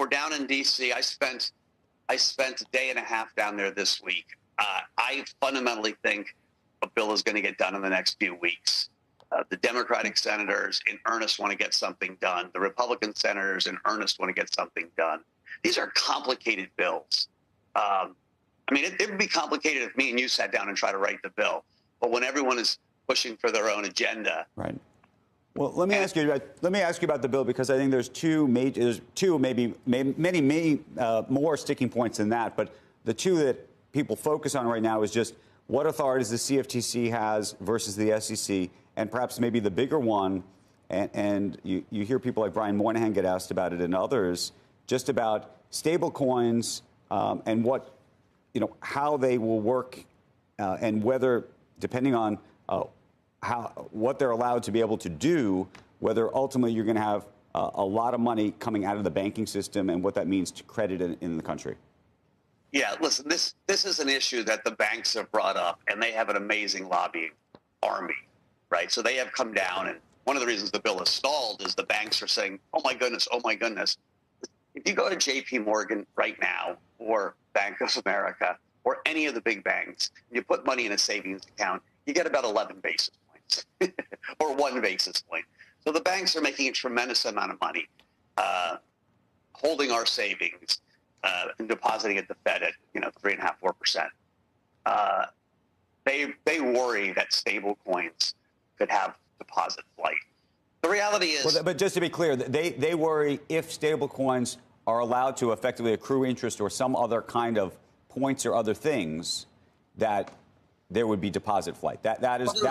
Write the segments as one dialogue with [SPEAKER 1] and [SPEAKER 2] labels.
[SPEAKER 1] We're down in D.C. I spent a day and a half down there this week. I fundamentally think a bill is going to get done in the next few weeks. The Democratic senators in earnest want to get something done. The Republican senators in earnest want to get something done. These are complicated bills. I mean, it would be complicated if me and you sat down and tried to write the bill. But when everyone is pushing for their own agenda,
[SPEAKER 2] right? Well, let me ask you about the bill, because I think there's maybe many more sticking points than that. But the two that people focus on right now is just what authorities the CFTC has versus the SEC, and perhaps maybe the bigger one. And you hear people like Brian Moynihan get asked about it, and others, just about stable coins and what, how they will work and whether, depending on what they're allowed to be able to do, whether ultimately you're going to have a lot of money coming out of the banking system and what that means to credit in the country.
[SPEAKER 1] Yeah, listen, this is an issue that the banks have brought up, and they have an amazing lobbying army, right? So they have come down, and one of the reasons the bill is stalled is the banks are saying, oh my goodness, oh my goodness. If you go to JP Morgan right now, or Bank of America, or any of the big banks, and you put money in a savings account, you get about 11 basis points or 1 basis point. So the banks are making a tremendous amount of money holding our savings and depositing at the Fed at 3.5%, 4%. They worry that stable coins could have deposit flight. The reality is,
[SPEAKER 2] well, but just to be clear, they worry if stable coins are allowed to effectively accrue interest or some other kind of points or other things, that there would be deposit flight. That is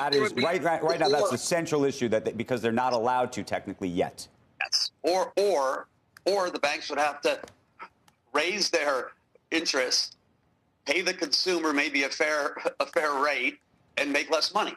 [SPEAKER 2] right now. That's the central issue, because they're not allowed to technically yet.
[SPEAKER 1] Yes. Or the banks would have to raise their interest, pay the consumer maybe a fair rate, and make less money.